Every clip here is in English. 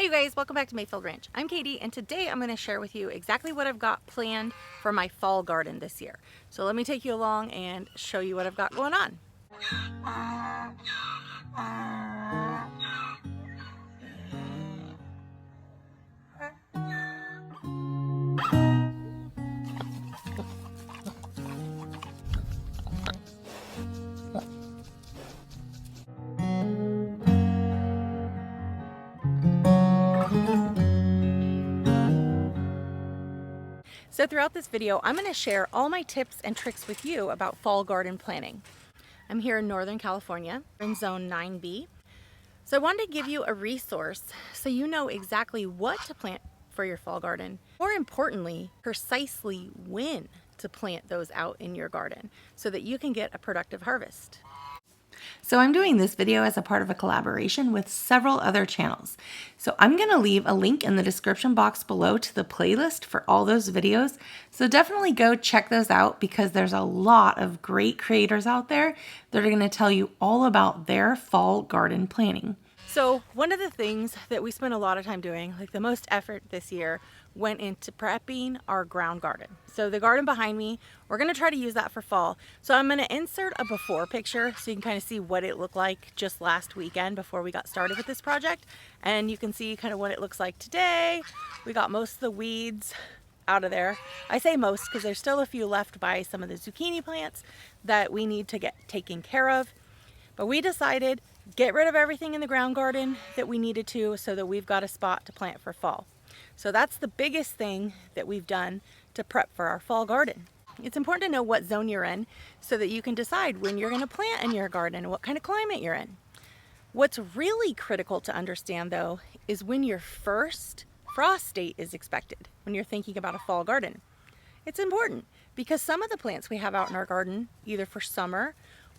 Hey you guys, welcome back to Mayfield Ranch. I'm Katie and today I'm going to share with you exactly what I've got planned for my fall garden this year. So let me take you along and show you what I've got going on. So throughout this video, I'm going to share all my tips and tricks with you about fall garden planning. I'm here in Northern California, in Zone 9B. So I wanted to give you a resource so you know exactly what to plant for your fall garden. More importantly, precisely when to plant those out in your garden so that you can get a productive harvest. So I'm doing this video as a part of a collaboration with several other channels. So I'm going to leave a link in the description box below to the playlist for all those videos. So definitely go check those out because there's a lot of great creators out there that are going to tell you all about their fall garden planning. So one of the things that we spent a lot of time doing, like the most effort this year, went into prepping our ground garden. So the garden behind me, we're going to try to use that for fall. So I'm going to insert a before picture so you can kind of see what it looked like just last weekend before we got started with this project. And you can see kind of what it looks like today. We got most of the weeds out of there. I say most because there's still a few left by some of the zucchini plants that we need to get taken care of. But we decided get rid of everything in the ground garden that we needed to so that we've got a spot to plant for fall. So that's the biggest thing that we've done to prep for our fall garden. It's important to know what zone you're in so that you can decide when you're going to plant in your garden and what kind of climate you're in. What's really critical to understand though is when your first frost date is expected when you're thinking about a fall garden. It's important because some of the plants we have out in our garden, either for summer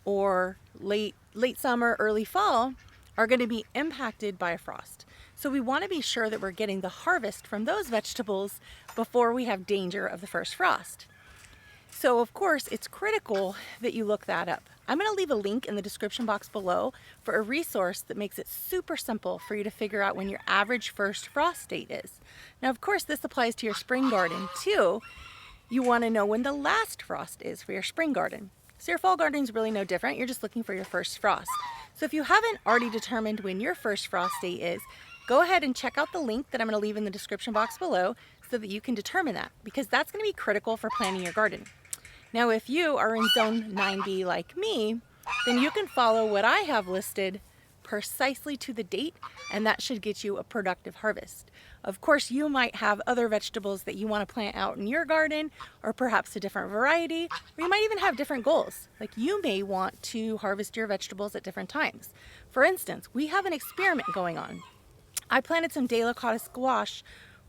or late summer, early fall, are going to be impacted by a frost. So we want to be sure that we're getting the harvest from those vegetables before we have danger of the first frost. So of course, it's critical that you look that up. I'm going to leave a link in the description box below for a resource that makes it super simple for you to figure out when your average first frost date is. Now, of course, this applies to your spring garden too. You want to know when the last frost is for your spring garden. So your fall garden is really no different. You're just looking for your first frost. So if you haven't already determined when your first frost date is, go ahead and check out the link that I'm going to leave in the description box below so that you can determine that, because that's going to be critical for planting your garden. Now, if you are in Zone 9B like me, then you can follow what I have listed precisely to the date, and that should get you a productive harvest. Of course, you might have other vegetables that you want to plant out in your garden, or perhaps a different variety, or you might even have different goals. Like you may want to harvest your vegetables at different times. For instance, we have an experiment going on. I planted some delicata squash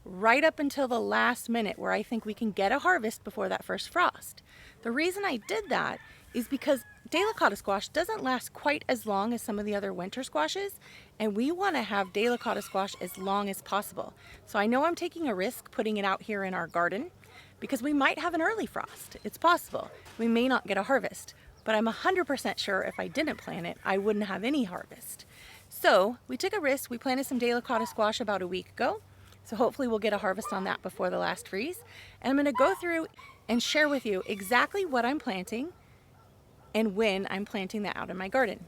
right up until the last minute where I think we can get a harvest before that first frost. The reason I did that is because delicata squash doesn't last quite as long as some of the other winter squashes, and we want to have delicata squash as long as possible. So I know I'm taking a risk putting it out here in our garden because we might have an early frost. It's possible. We may not get a harvest, but I'm 100% sure if I didn't plant it, I wouldn't have any harvest. So we took a risk. We planted some delicata squash about a week ago. So hopefully we'll get a harvest on that before the last freeze. And I'm going to go through and share with you exactly what I'm planting and when I'm planting that out in my garden.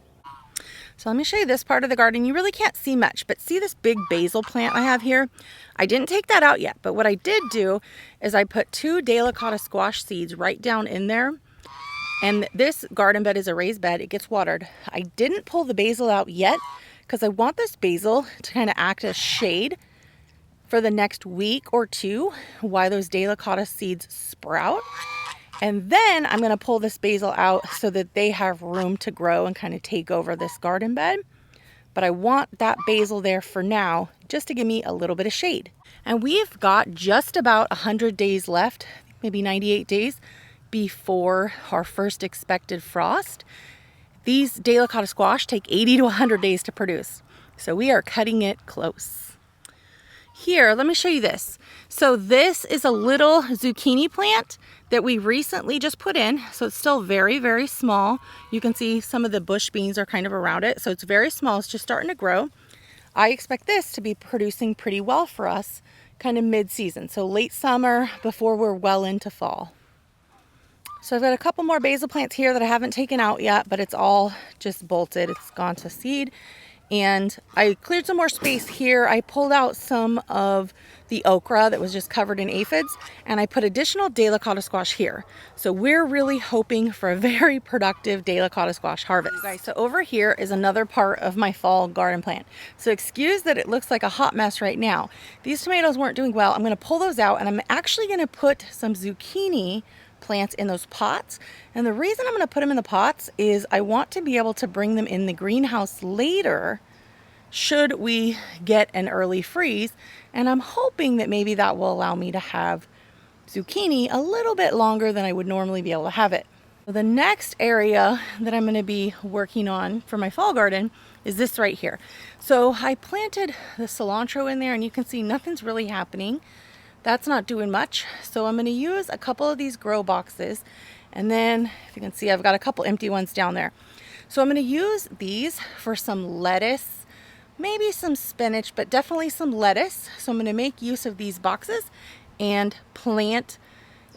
So let me show you this part of the garden. You really can't see much, but see this big basil plant I have here? I didn't take that out yet, but what I did do is I put 2 delicata squash seeds right down in there. And this garden bed is a raised bed. It gets watered. I didn't pull the basil out yet because I want this basil to kind of act as shade for the next week or two while those delicata seeds sprout. And then I'm going to pull this basil out so that they have room to grow and kind of take over this garden bed. But I want that basil there for now just to give me a little bit of shade. And we've got just about 100 days left, maybe 98 days before our first expected frost. These delicata squash take 80 to 100 days to produce. So we are cutting it close. Here, let me show you this. So this is a little zucchini plant that we recently just put in. So it's still very, very small. You can see some of the bush beans are kind of around it. So it's very small. It's just starting to grow. I expect this to be producing pretty well for us kind of mid-season, so late summer before we're well into fall. So I've got a couple more basil plants here that I haven't taken out yet, but it's all just bolted. It's gone to seed. And I cleared some more space here. I pulled out some of the okra that was just covered in aphids, and I put additional delicata squash here. So we're really hoping for a very productive delicata squash harvest. You guys, so over here is another part of my fall garden plant. So excuse that it looks like a hot mess right now. These tomatoes weren't doing well. I'm gonna pull those out, and I'm actually gonna put some zucchini plants in those pots. And the reason I'm going to put them in the pots is I want to be able to bring them in the greenhouse later should we get an early freeze. And I'm hoping that maybe that will allow me to have zucchini a little bit longer than I would normally be able to have it. The next area that I'm going to be working on for my fall garden is this right here. So I planted the cilantro in there, and you can see nothing's really happening. That's not doing much. So I'm going to use a couple of these grow boxes, and then if you can see, I've got a couple empty ones down there. So I'm going to use these for some lettuce, maybe some spinach, but definitely some lettuce. So I'm going to make use of these boxes and plant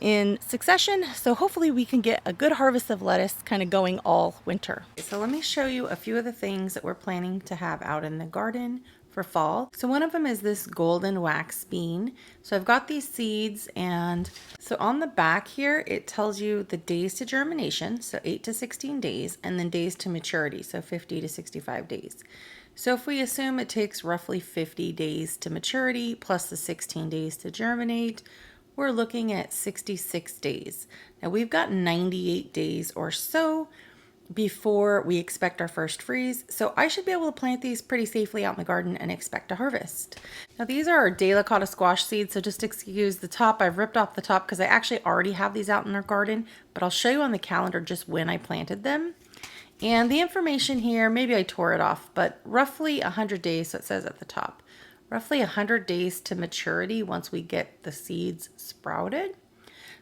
in succession. So hopefully we can get a good harvest of lettuce kind of going all winter. So let me show you a few of the things that we're planning to have out in the garden for fall. So one of them is this golden wax bean. So I've got these seeds, and so on the back here it tells you the days to germination, so 8 to 16 days, and then days to maturity, so 50 to 65 days. So if we assume it takes roughly 50 days to maturity plus the 16 days to germinate, we're looking at 66 days. Now we've got 98 days or so before we expect our first freeze. So I should be able to plant these pretty safely out in the garden and expect a harvest. Now these are our delicata squash seeds, so just excuse the top. I've ripped off the top because I actually already have these out in our garden, but I'll show you on the calendar just when I planted them. And the information here, maybe I tore it off, but roughly 100 days, so it says at the top. Roughly 100 days to maturity once we get the seeds sprouted.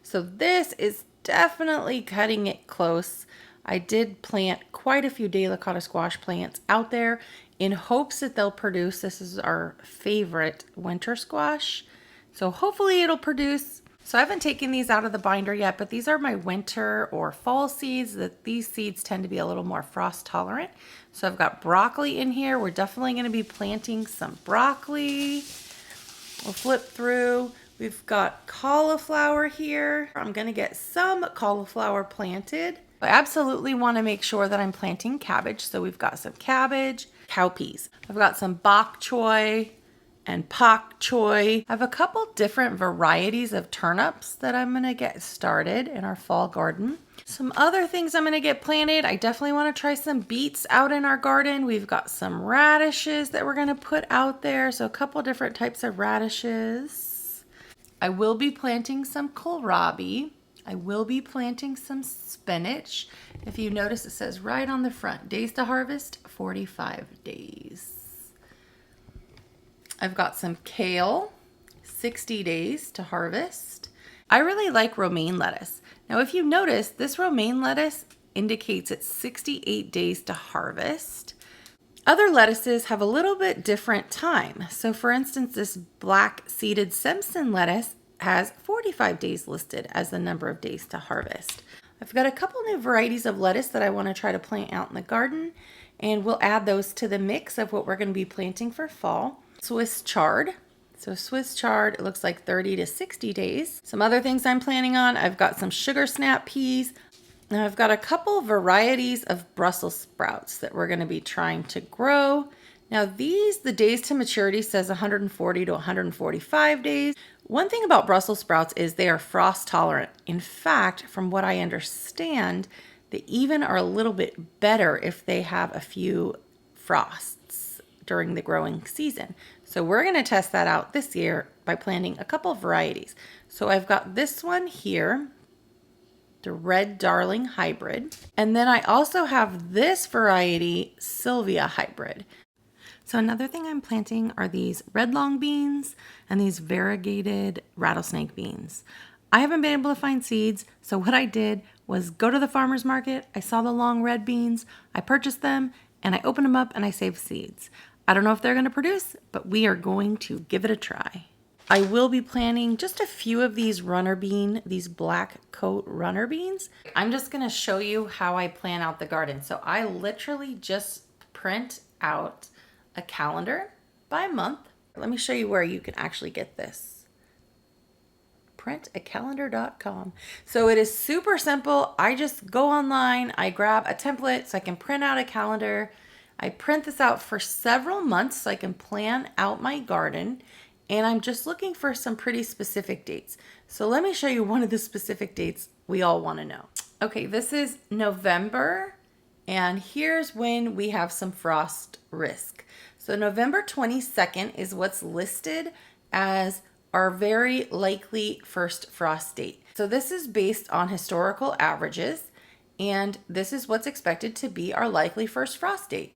So this is definitely cutting it close. I did plant quite a few delicata squash plants out there in hopes that they'll produce. This is our favorite winter squash, so hopefully it'll produce. So I haven't taken these out of the binder yet, but these are my winter or fall seeds. These seeds tend to be a little more frost tolerant. So I've got broccoli in here. We're definitely going to be planting some broccoli. We'll flip through. We've got cauliflower here. I'm going to get some cauliflower planted. I absolutely want to make sure that I'm planting cabbage. So we've got some cabbage, cowpeas. I've got some bok choy and pak choy. I have a couple different varieties of turnips that I'm going to get started in our fall garden. Some other things I'm going to get planted. I definitely want to try some beets out in our garden. We've got some radishes that we're going to put out there. So a couple different types of radishes. I will be planting some kohlrabi. I will be planting some spinach. If you notice, it says right on the front, days to harvest, 45 days. I've got some kale, 60 days to harvest. I really like romaine lettuce. Now, if you notice, this romaine lettuce indicates it's 68 days to harvest. Other lettuces have a little bit different time. So for instance, this black seeded Simpson lettuce has 45 days listed as the number of days to harvest. I've got a couple new varieties of lettuce that I want to try to plant out in the garden, and we'll add those to the mix of what we're going to be planting for fall. Swiss chard. So Swiss chard, it looks like 30 to 60 days. Some other things I'm planning on, I've got some sugar snap peas. Now I've got a couple varieties of Brussels sprouts that we're going to be trying to grow. Now these, the days to maturity says 140 to 145 days. One thing about Brussels sprouts is they are frost tolerant. In fact, from what I understand, they even are a little bit better if they have a few frosts during the growing season. So we're going to test that out this year by planting a couple varieties. So I've got this one here, the Red Darling Hybrid. And then I also have this variety, Sylvia Hybrid. So another thing I'm planting are these red long beans and these variegated rattlesnake beans. I haven't been able to find seeds, so what I did was go to the farmer's market. I saw the long red beans, I purchased them, and I opened them up and I saved seeds. I don't know if they're going to produce, but we are going to give it a try. I will be planting just a few of these runner bean, these black coat runner beans. I'm just going to show you how I plan out the garden. So I literally just print out a calendar by month. Let me show you where you can actually get this. Printacalendar.com. So it is super simple. I just go online, I grab a template so I can print out a calendar. I print this out for several months so I can plan out my garden. And I'm just looking for some pretty specific dates. So let me show you one of the specific dates we all want to know. Okay, this is November, and here's when we have some frost risk. So November 22nd is what's listed as our very likely first frost date. So this is based on historical averages, and this is what's expected to be our likely first frost date.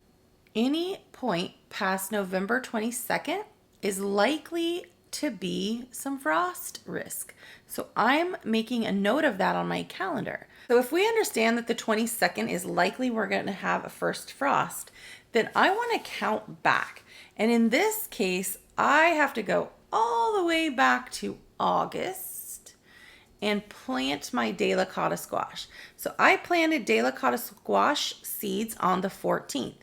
Any point past November 22nd is likely to be some frost risk. So I'm making a note of that on my calendar. So if we understand that the 22nd is likely we're going to have a first frost, then I want to count back. And in this case, I have to go all the way back to August and plant my delicata squash. So I planted delicata squash seeds on the 14th.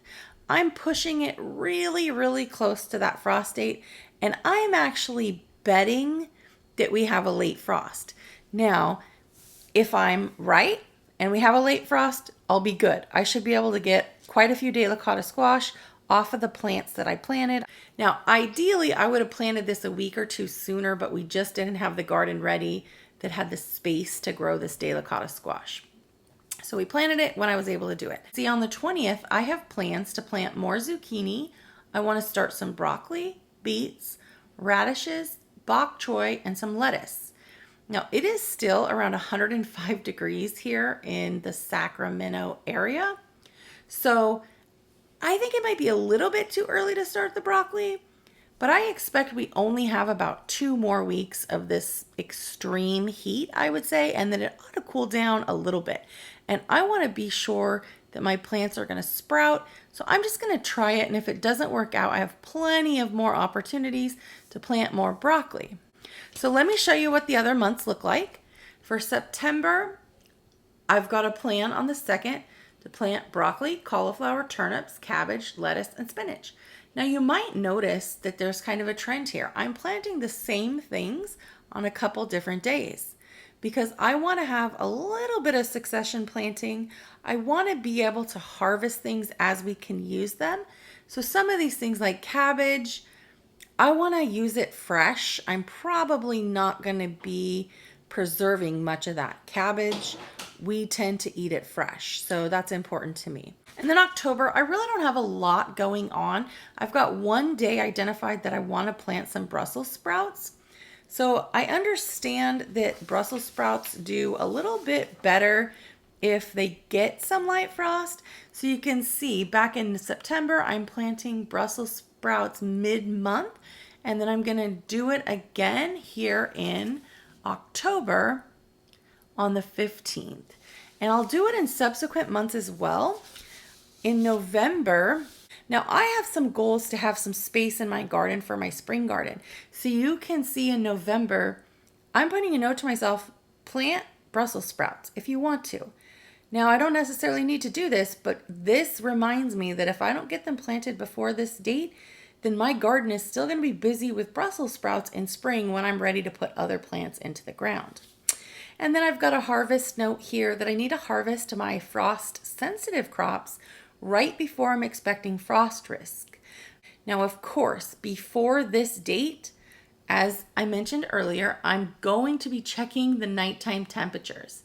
I'm pushing it really, really close to that frost date, and I'm actually betting that we have a late frost. Now, if I'm right and we have a late frost, I'll be good. I should be able to get quite a few delicata squash off of the plants that I planted. Now, ideally, I would have planted this a week or two sooner, but we just didn't have the garden ready that had the space to grow this delicata squash. So we planted it when I was able to do it. See, on the 20th, I have plans to plant more zucchini. I want to start some broccoli, beets, radishes, bok choy, and some lettuce. Now, it is still around 105 degrees here in the Sacramento area. So I think it might be a little bit too early to start the broccoli, but I expect we only have about 2 more weeks of this extreme heat, I would say, and then it ought to cool down a little bit. And I want to be sure that my plants are going to sprout. So I'm just going to try it. And if it doesn't work out, I have plenty of more opportunities to plant more broccoli. So let me show you what the other months look like. For September, I've got a plan on the 2nd to plant broccoli, cauliflower, turnips, cabbage, lettuce, and spinach. Now you might notice that there's kind of a trend here. I'm planting the same things on a couple different days because I want to have a little bit of succession planting. I want to be able to harvest things as we can use them. So some of these things like cabbage, I want to use it fresh. I'm probably not going to be preserving much of that. Cabbage, we tend to eat it fresh, so that's important to me. And then October, I really don't have a lot going on. I've got one day identified that I want to plant some Brussels sprouts. So I understand that Brussels sprouts do a little bit better if they get some light frost. So you can see back in September, I'm planting Brussels sprouts mid-month, and then I'm going to do it again here in October on the 15th. And I'll do it in subsequent months as well. In November, now I have some goals to have some space in my garden for my spring garden. So you can see in November, I'm putting a note to myself, plant Brussels sprouts if you want to. Now I don't necessarily need to do this, but this reminds me that if I don't get them planted before this date, then my garden is still going to be busy with Brussels sprouts in spring when I'm ready to put other plants into the ground. And then I've got a harvest note here that I need to harvest my frost sensitive crops right before I'm expecting frost risk. Now, of course, before this date, as I mentioned earlier, I'm going to be checking the nighttime temperatures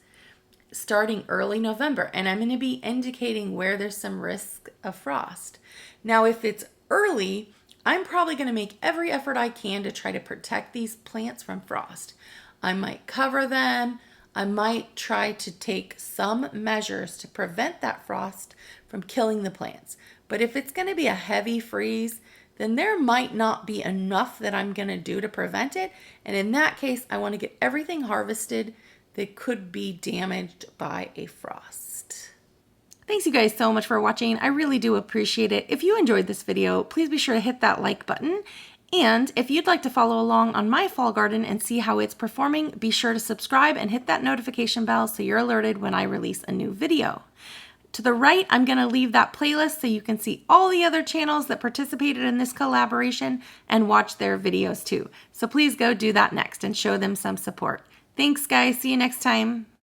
starting early November, and I'm going to be indicating where there's some risk of frost. Now, if it's early, I'm probably going to make every effort I can to try to protect these plants from frost. I might cover them. I might try to take some measures to prevent that frost from killing the plants. But if it's going to be a heavy freeze, then there might not be enough that I'm going to do to prevent it. And in that case, I want to get everything harvested that could be damaged by a frost. Thanks you guys so much for watching. I really do appreciate it. If you enjoyed this video, please be sure to hit that like button. And if you'd like to follow along on my fall garden and see how it's performing, be sure to subscribe and hit that notification bell so you're alerted when I release a new video. To the right, I'm going to leave that playlist so you can see all the other channels that participated in this collaboration and watch their videos too. So please go do that next and show them some support. Thanks guys, see you next time.